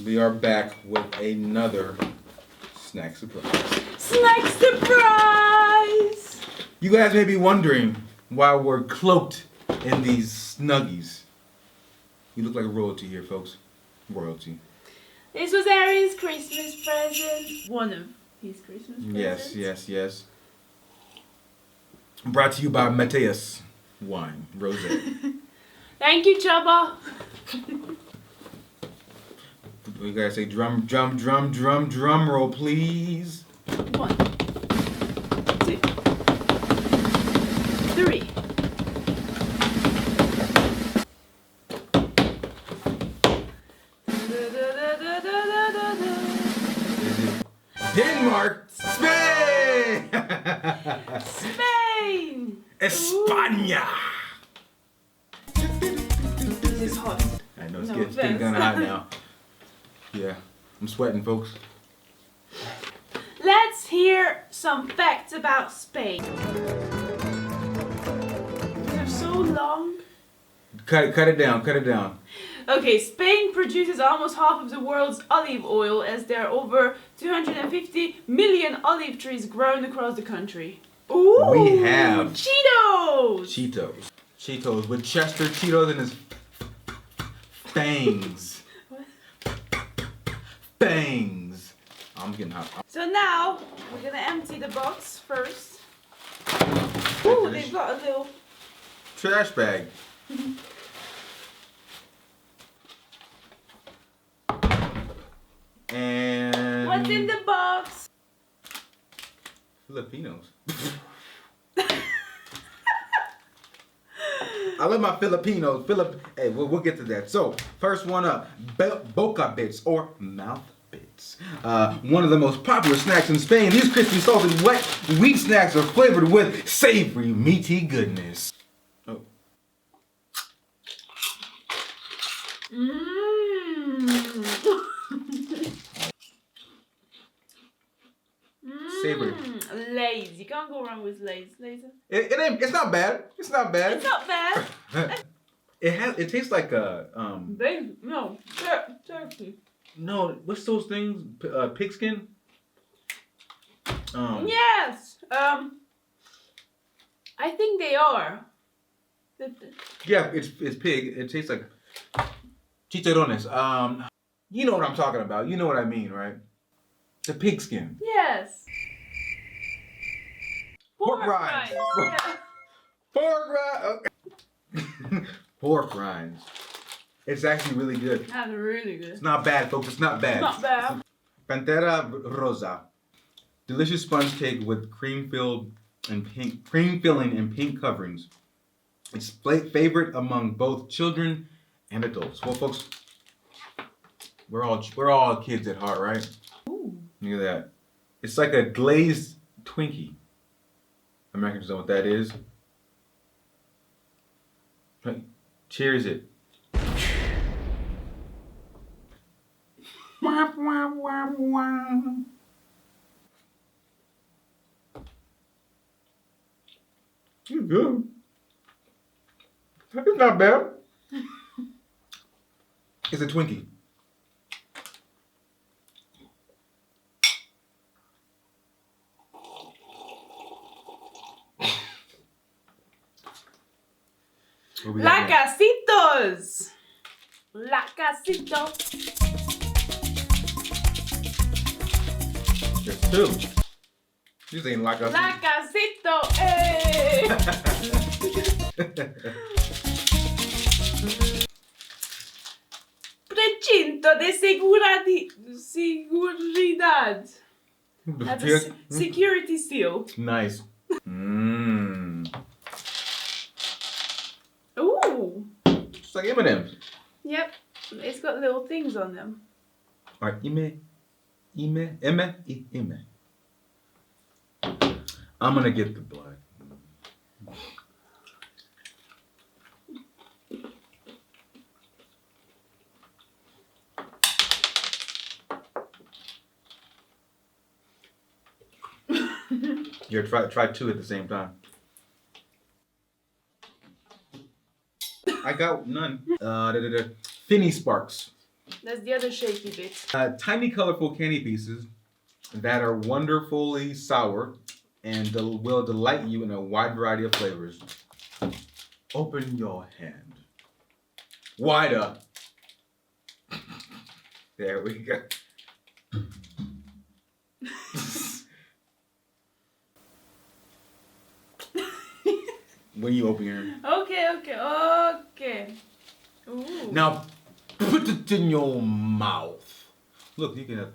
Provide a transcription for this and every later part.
We are back with another snack surprise. Snack surprise! You guys may be wondering why we're cloaked in these snuggies. You look like royalty here, folks. Royalty. This was Erin's Christmas present. One of his Christmas presents. Yes. Brought to you by Mateus Wine Rosé. Thank you, Chubba. We gotta say drum roll, please. 1, 2, 3. Denmark, Spain, Spain. España. This is hot. I know it's getting kind of hot now. Yeah, I'm sweating, folks. Let's hear some facts about Spain. They're so long. Cut it down. Okay, Spain produces almost half of the world's olive oil, as there are over 250 million olive trees grown across the country. Ooh! We have Cheetos! Cheetos with Chester Cheetos in his fangs. What? Fangs. I'm getting hot. So now, we're gonna empty the box first. Ooh, they've got a little Trash bag. And what's in the box? Filipinos. I love my Filipinos. Hey, we'll get to that. So, first one up, Boca Bits or mouth bits. One of the most popular snacks in Spain. These crispy salted wet wheat snacks are flavored with savory, meaty goodness. Oh. Savory. Lay's. You can't go wrong with Lay's. It's not bad. It's not bad. It's not bad. It tastes like a Turkey. No, what's those things? Pigskin? Yes. I think they are. Yeah, it's pig. It tastes like chicharrones. You know what I'm talking about. You know what I mean, right? The pigskin. Yes. Pork rinds. Yeah. Pork rinds. Okay. Pork rinds. It's actually really good. That's really good. It's not bad, folks. It's not bad. Not bad. Pantera rosa. Delicious sponge cake with cream filling and pink coverings. It's favorite among both children and adults. Well, folks, we're all kids at heart, right? Ooh. Look at that. It's like a glazed Twinkie. Americans know what that is. Cheers it. It's good. It's not bad. It's a Twinkie. Lacasitos. Lacasito. There's two. These ain't lacasitos. Lacasito. Hey. Precinto de seguridad. That's a security seal. Nice. Ooh. It's like M&M's. Yep. It's got little things on them. All right, ime. I'm gonna get the blood. Here, try two at the same time. I got none. Finny Sparks. That's the other shaky bit. Tiny colorful candy pieces that are wonderfully sour and will delight you in a wide variety of flavors. Open your hand. Wider. There we go. When you open your hand. Okay. Ooh. Now, put it in your mouth. Look, you can have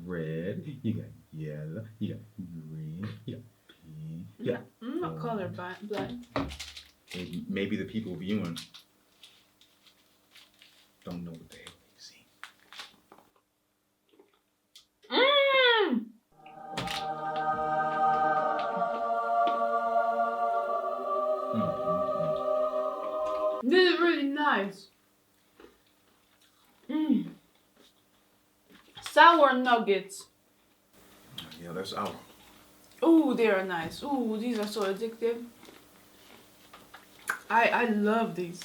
red, you got yellow, you got green, you got pink, you got I'm not colorblind. maybe the people viewing don't know what the hell they see. Mmm! This is really nice. Mmm. Sour nuggets. Yeah, that's sour. Ooh, they are nice. Ooh, these are so addictive. I love these.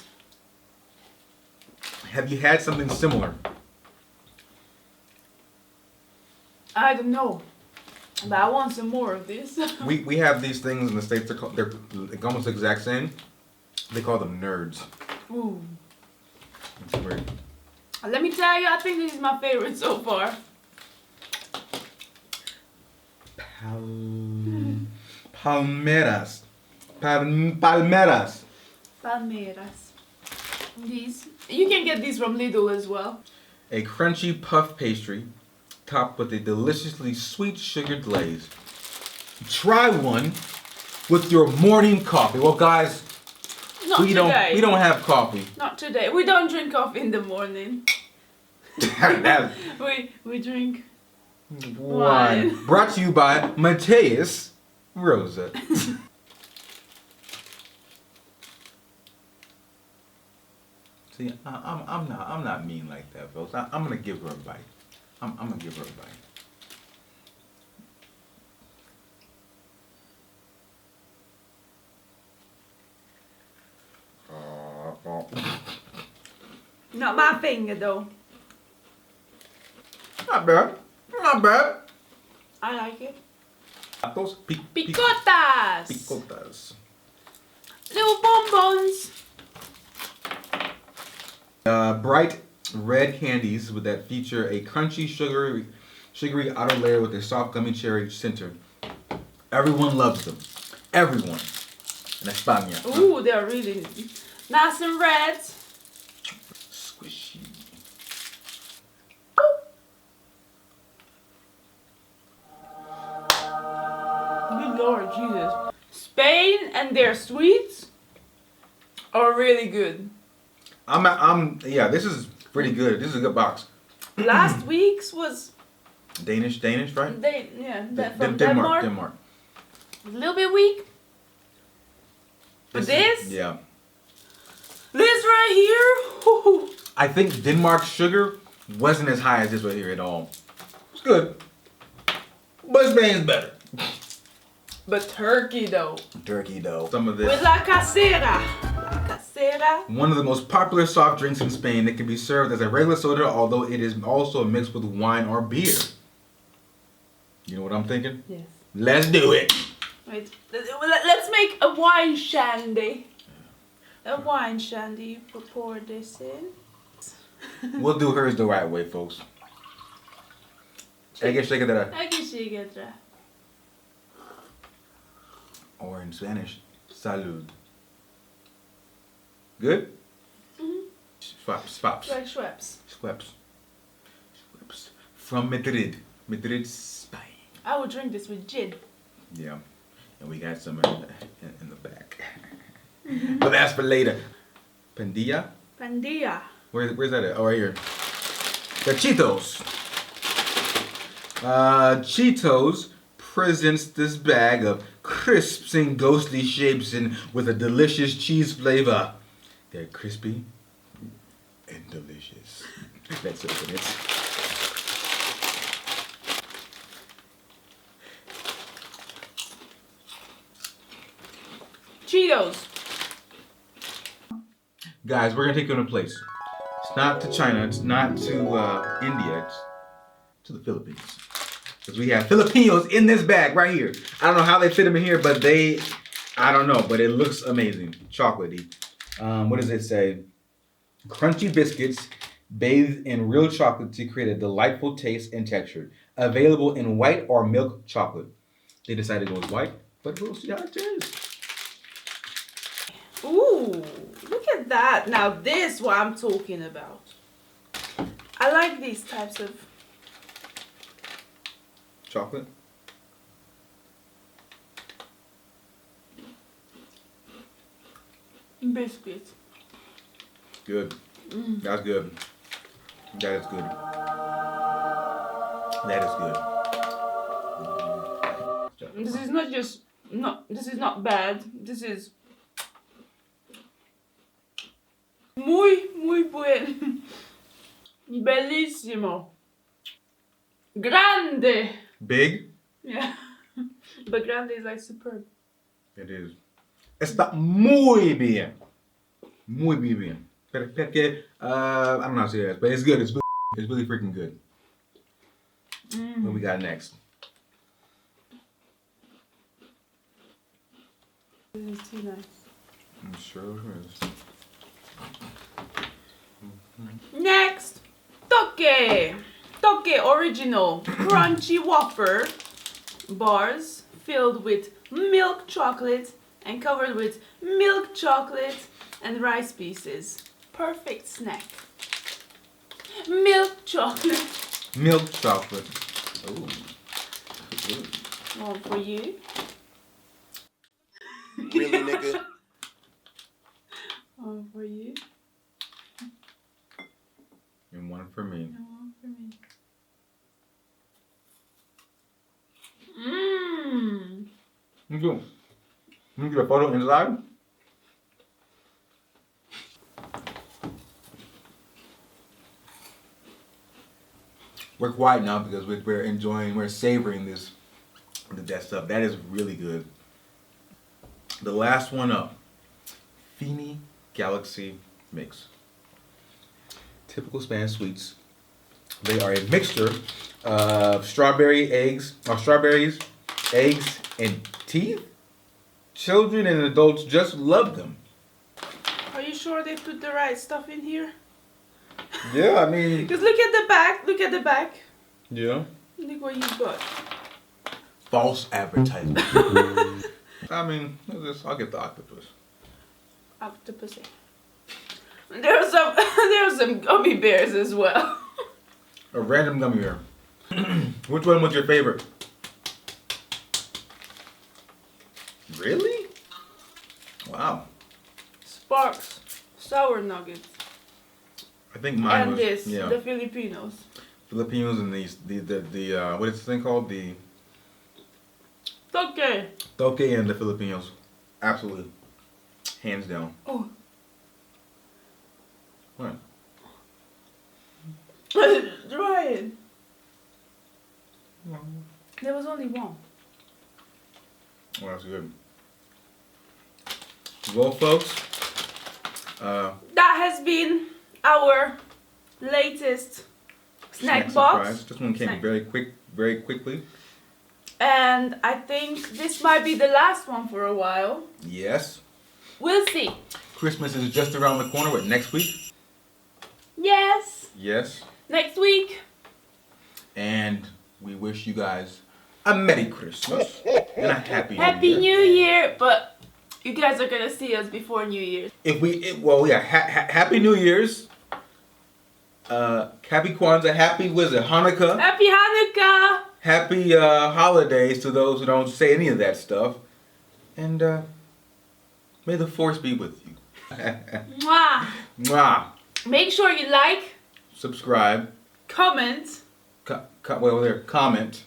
Have you had something similar? I don't know, but I want some more of this. We have these things in the States. They're almost the exact same. They call them nerds. Ooh. It's weird. Let me tell you, I think this is my favorite so far. Palmeras. Palmeras. These. You can get these from Lidl as well. A crunchy puff pastry topped with a deliciously sweet sugar glaze. Try one with your morning coffee. Well, guys, Not we today. don't have coffee. Not today. We don't drink coffee in the morning. we drink wine. Brought to you by Mateus Rosa. See, I'm not mean like that, folks. I'm gonna give her a bite. I'm gonna give her a bite. Not my finger though. Not bad. Not bad. I like it. Those Picotas. picotas. Little bonbons. Bright red candies with that feature a crunchy, sugary outer layer with a soft gummy cherry center. Everyone loves them. Everyone. In España. Ooh, they're really nice and red. Squishy. Good Lord Jesus. Spain and their sweets are really good. Yeah, this is pretty good. This is a good box. Last week's was Danish, right? from Denmark. Denmark. A little bit weak. But this? Yeah. This right here? Ooh. I think Denmark's sugar wasn't as high as this right here at all. It's good. But Spain's better. But turkey though. Turkey though. Some of this. With la casera. La casera. One of the most popular soft drinks in Spain that can be served as a regular soda, although it is also mixed with wine or beer. You know what I'm thinking? Yes. Let's do it. Wait, let's make a wine shandy. A wine shandy. You pour this in. We'll do hers the right way, folks. I guess shake it that. I can shake it. Or in Spanish, salud. Good? Mm-hmm. Swaps. Like Schweppes. Schweppes. From Madrid. Madrid, Spain. I would drink this with gin. Yeah. And we got some in the back. But that's for later. Pandilla? Pandilla. Where's that at? Oh, right here. The Cheetos. Cheetos presents this bag of crisps and ghostly shapes and with a delicious cheese flavor. They're crispy and delicious. Let's open it. Cheetos. Guys, we're gonna take you in a place. not to China, it's not to India, it's to the Philippines. Because we have Filipinos in this bag right here. I don't know how they fit them in here, but I don't know, but it looks amazing. Chocolatey. What does it say? Crunchy biscuits bathed in real chocolate to create a delightful taste and texture. Available in white or milk chocolate. They decided to go with white, but we'll see how it turns. Ooh, look at that. Now this is what I'm talking about. I like these types of Chocolate? biscuits. Good. That's good. That is good. That is good. This is not just this is not bad. This is muy buen. Bellissimo. Grande. Big? Yeah. But grande is like superb. It is. Está muy bien. Muy bien. I don't know how to say that, but it's good. It's really freaking good. What we got next? This is too nice. I'm sure it is. Next, Toque. Toque original crunchy wafer bars filled with milk chocolate and covered with milk chocolate and rice pieces. Perfect snack. Milk chocolate. Milk chocolate. Ooh. One for you. Really, nigga? One for you. And one for me. And one for me. You do. You get a photo inside? We're quiet now because we're enjoying, we're savoring this, that stuff. That is really good. The last one up, Fini Galaxy Mix. Typical Spanish sweets. They are a mixture of strawberries, eggs, and teeth. Children and adults just love them. Are you sure they put the right stuff in here? Yeah, I mean. Because look at the back. Look at the back. Yeah. Look what you've got. False advertisement. I mean, I'll get the octopus. Octopus. There's some gummy bears as well. A random gummy bear. Which one was your favorite? Really? Wow. Sparks, sour nuggets, I think mine and was this, yeah. the Filipinos. Filipinos and the what is this thing called? The Okay. Toque and the Filipinos. Absolutely. Hands down. Oh. What? Try it. There was only one. Well, that's good. Well, folks, That has been our latest snack box. surprise. This one came Snack. very quickly. And I think this might be the last one for a while. Yes. We'll see. Christmas is just around the corner. What, next week? Yes. Yes. Next week. And we wish you guys a Merry Christmas and a Happy Happy New New Year. Year. But you guys are going to see us before New Year. Happy New Year's. Happy Kwanzaa. Happy Hanukkah. Happy Hanukkah. Happy holidays to those who don't say any of that stuff. And may the force be with you. Mwah. Mwah. Make sure you like, Subscribe. comment, Comment.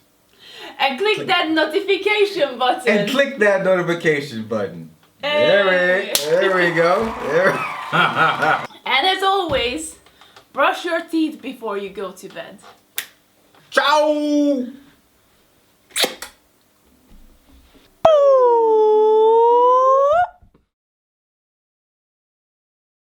and click that notification button. And click that notification button. Hey. There we go. There. And as always, brush your teeth before you go to bed. Ciao.